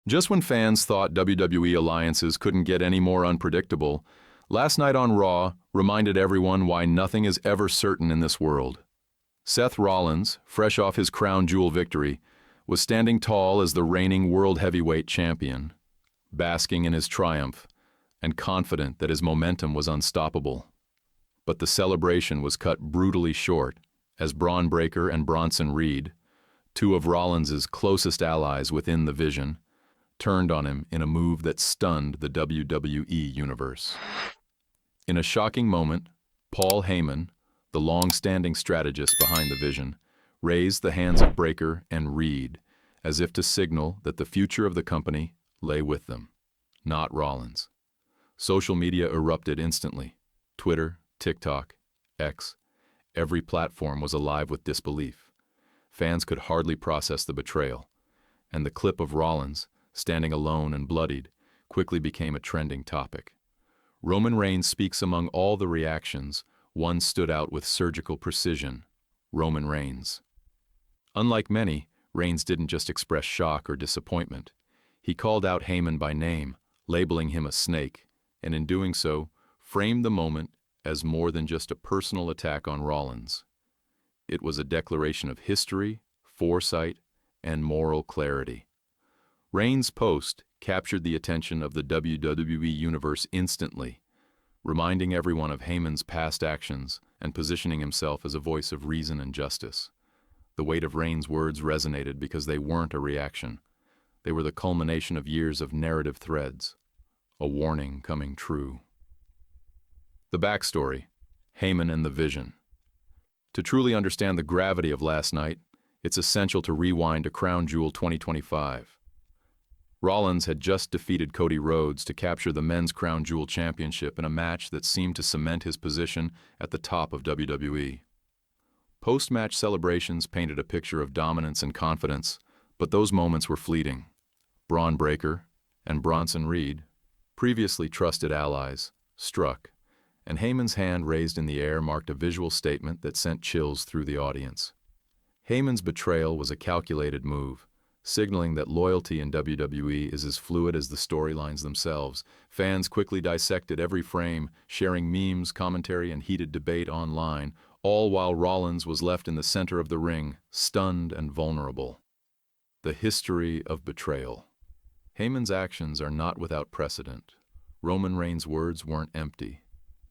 Just when fans thought WWE alliances couldn't get any more unpredictable, last night on Raw reminded everyone why nothing is ever certain in this world. Seth Rollins, fresh off his crown jewel victory, was standing tall as the reigning World Heavyweight Champion, basking in his triumph and confident that his momentum was unstoppable. But the celebration was cut brutally short as Braun Breaker and Bronson Reed, two of Rollins's closest allies within the Vision, turned on him in a move that stunned the WWE Universe. In a shocking moment, Paul Heyman, the long-standing strategist behind the Vision, raised the hands of Breaker and Reed as if to signal that the future of the company lay with them, not Rollins. Social media erupted instantly. Twitter, TikTok, X, every platform was alive with disbelief. Fans could hardly process the betrayal, and the clip of Rollins, standing alone and bloodied, quickly became a trending topic. Roman Reigns speaks among all the reactions. One stood out with surgical precision: Roman Reigns. Unlike many, Reigns didn't just express shock or disappointment. He called out Heyman by name, labeling him a snake, and in doing so, framed the moment as more than just a personal attack on Rollins. It was a declaration of history, foresight, and moral clarity. Reigns' post captured the attention of the WWE Universe instantly, reminding everyone of Heyman's past actions and positioning himself as a voice of reason and justice. The weight of Reigns' words resonated because they weren't a reaction. They were the culmination of years of narrative threads, a warning coming true. The backstory: Heyman and the Vision. To truly understand the gravity of last night, it's essential to rewind to Crown Jewel 2025. Rollins had just defeated Cody Rhodes to capture the Men's Crown Jewel Championship in a match that seemed to cement his position at the top of WWE. Post-match celebrations painted a picture of dominance and confidence, but those moments were fleeting. Braun Breaker and Bronson Reed, previously trusted allies, struck, and Heyman's hand raised in the air marked a visual statement that sent chills through the audience. Heyman's betrayal was a calculated move, signaling that loyalty in WWE is as fluid as the storylines themselves. Fans quickly dissected every frame, sharing memes, commentary, and heated debate online, all while Rollins was left in the center of the ring, stunned and vulnerable. The history of betrayal. Heyman's actions are not without precedent. Roman Reigns' words weren't empty.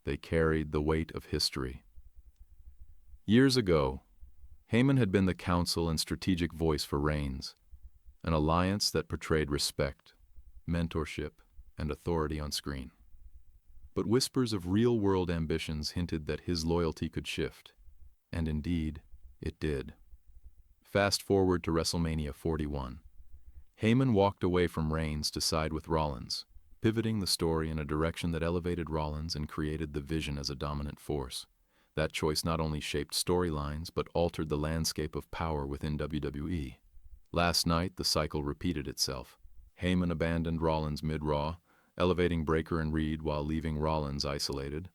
They carried the weight of history. Years ago, Heyman had been the counsel and strategic voice for Reigns, an alliance that portrayed respect, mentorship, and authority on screen. But whispers of real-world ambitions hinted that his loyalty could shift, and indeed, it did. Fast forward to WrestleMania 41. Heyman walked away from Reigns to side with Rollins, pivoting the story in a direction that elevated Rollins and created the Vision as a dominant force. That choice not only shaped storylines, but altered the landscape of power within WWE. Last night, the cycle repeated itself. Heyman abandoned Rollins mid-Raw, elevating Breaker and Reed while leaving Rollins isolated.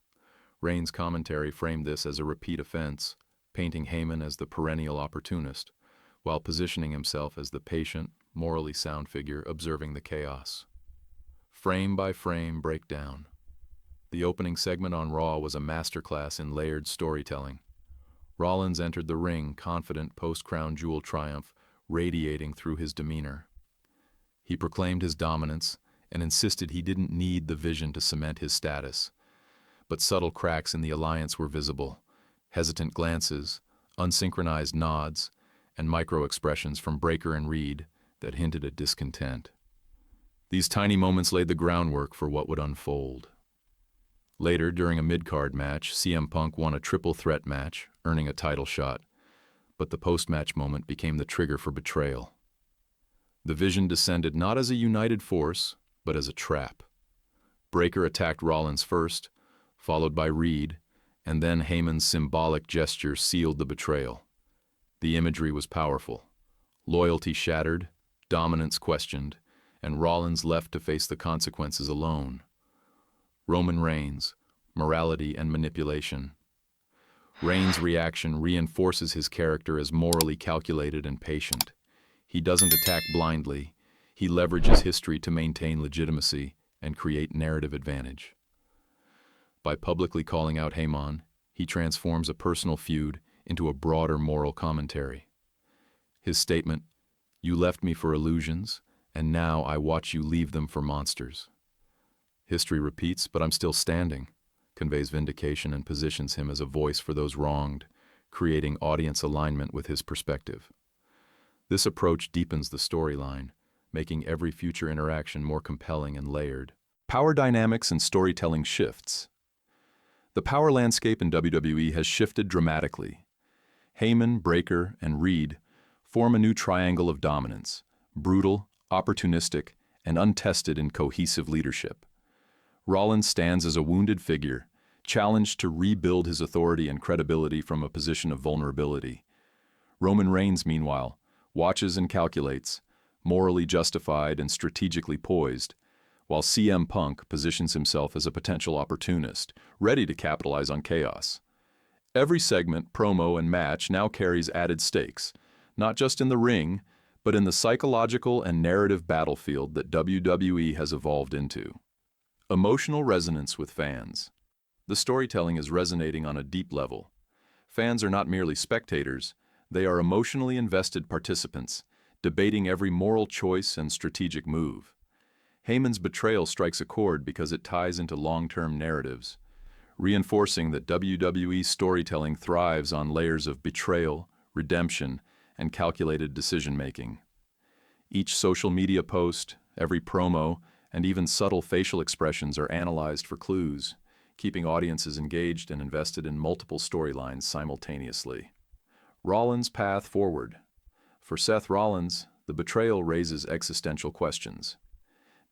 Reigns' commentary framed this as a repeat offense, painting Heyman as the perennial opportunist, while positioning himself as the patient, morally sound figure observing the chaos. Frame by frame breakdown. The opening segment on Raw was a masterclass in layered storytelling. Rollins entered the ring confident post-Crown Jewel triumph, radiating through his demeanor. He proclaimed his dominance and insisted he didn't need the Vision to cement his status. But subtle cracks in the alliance were visible: hesitant glances, unsynchronized nods, and micro-expressions from Breaker and Reed that hinted at discontent. These tiny moments laid the groundwork for what would unfold. Later, during a mid-card match, CM Punk won a triple threat match, earning a title shot. But the post-match moment became the trigger for betrayal. The Vision descended not as a united force, but as a trap. Breaker attacked Rollins first, followed by Reed, and then Heyman's symbolic gesture sealed the betrayal. The imagery was powerful. Loyalty shattered, dominance questioned, and Rollins left to face the consequences alone. Roman Reigns, morality and manipulation. Reigns' reaction reinforces his character as morally calculated and patient. He doesn't attack blindly. He leverages history to maintain legitimacy and create narrative advantage. By publicly calling out Heyman, he transforms a personal feud into a broader moral commentary. His statement, "You left me for illusions, and now I watch you leave them for monsters. History repeats, but I'm still standing," conveys vindication and positions him as a voice for those wronged, creating audience alignment with his perspective. This approach deepens the storyline, making every future interaction more compelling and layered. Power dynamics and storytelling shifts. The power landscape in WWE has shifted dramatically. Heyman, Breakker, and Reed form a new triangle of dominance, brutal, opportunistic, and untested in cohesive leadership. Rollins stands as a wounded figure, challenged to rebuild his authority and credibility from a position of vulnerability. Roman Reigns, meanwhile, watches and calculates, morally justified and strategically poised, while CM Punk positions himself as a potential opportunist, ready to capitalize on chaos. Every segment, promo, and match now carries added stakes, not just in the ring, but in the psychological and narrative battlefield that WWE has evolved into. Emotional resonance with fans. The storytelling is resonating on a deep level. Fans are not merely spectators, they are emotionally invested participants, debating every moral choice and strategic move. Heyman's betrayal strikes a chord because it ties into long-term narratives, reinforcing that WWE storytelling thrives on layers of betrayal, redemption, and calculated decision-making. Each social media post, every promo, and even subtle facial expressions are analyzed for clues, keeping audiences engaged and invested in multiple storylines simultaneously. Rollins' path forward. For Seth Rollins, the betrayal raises existential questions.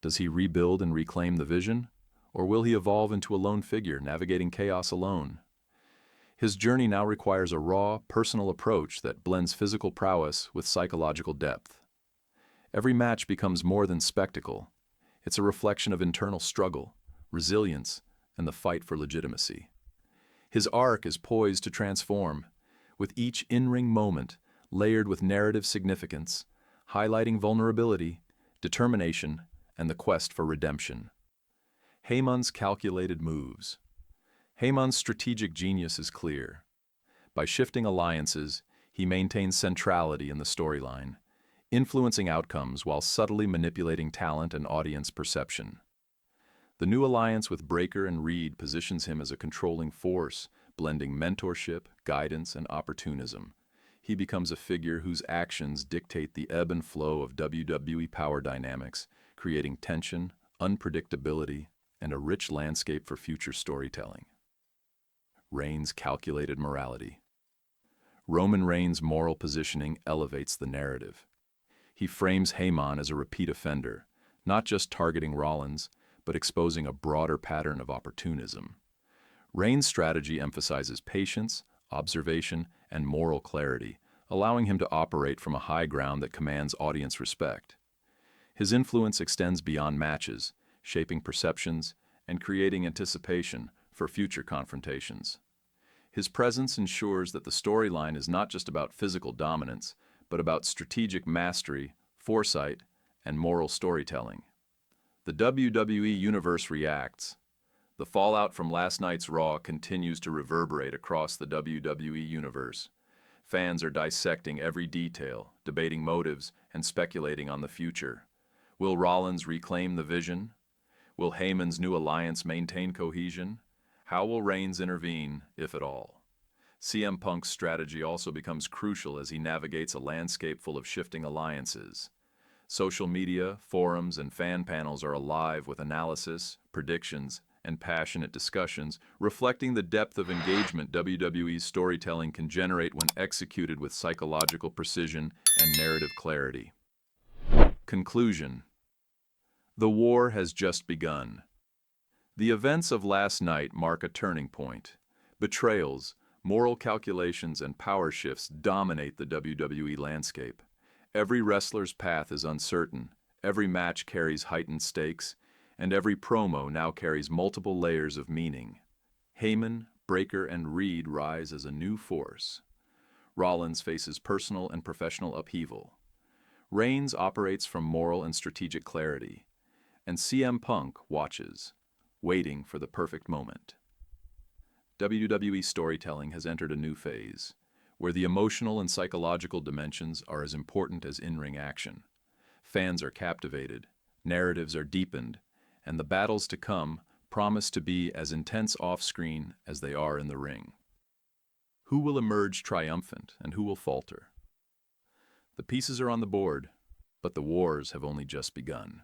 Does he rebuild and reclaim the vision, or will he evolve into a lone figure navigating chaos alone? His journey now requires a raw, personal approach that blends physical prowess with psychological depth. Every match becomes more than spectacle. It's a reflection of internal struggle, resilience, and the fight for legitimacy. His arc is poised to transform, with each in-ring moment layered with narrative significance, highlighting vulnerability, determination, and the quest for redemption. Heyman's calculated moves. Heyman's strategic genius is clear. By shifting alliances, he maintains centrality in the storyline, influencing outcomes while subtly manipulating talent and audience perception. The new alliance with Breakker and Reed positions him as a controlling force, blending mentorship, guidance, and opportunism. He becomes a figure whose actions dictate the ebb and flow of WWE power dynamics, creating tension, unpredictability, and a rich landscape for future storytelling. Reigns' calculated morality. Roman Reigns' moral positioning elevates the narrative. He frames Heyman as a repeat offender, not just targeting Rollins, but exposing a broader pattern of opportunism. Reigns' strategy emphasizes patience, observation, and moral clarity, allowing him to operate from a high ground that commands audience respect. His influence extends beyond matches, shaping perceptions and creating anticipation for future confrontations. His presence ensures that the storyline is not just about physical dominance, but about strategic mastery, foresight, and moral storytelling. The WWE Universe reacts. The fallout from last night's Raw continues to reverberate across the WWE Universe. Fans are dissecting every detail, debating motives, and speculating on the future. Will Rollins reclaim the vision? Will Heyman's new alliance maintain cohesion? How will Reigns intervene, if at all? CM Punk's strategy also becomes crucial as he navigates a landscape full of shifting alliances. Social media, forums, and fan panels are alive with analysis, predictions, and passionate discussions, reflecting the depth of engagement WWE's storytelling can generate when executed with psychological precision and narrative clarity. Conclusion. The war has just begun. The events of last night mark a turning point. Betrayals, moral calculations, and power shifts dominate the WWE landscape. Every wrestler's path is uncertain, every match carries heightened stakes, and every promo now carries multiple layers of meaning. Heyman, Breakker, and Reed rise as a new force. Rollins faces personal and professional upheaval. Reigns operates from moral and strategic clarity, and CM Punk watches, waiting for the perfect moment. WWE storytelling has entered a new phase, where the emotional and psychological dimensions are as important as in-ring action. Fans are captivated, narratives are deepened, and the battles to come promise to be as intense off-screen as they are in the ring. Who will emerge triumphant and who will falter? The pieces are on the board, but the wars have only just begun.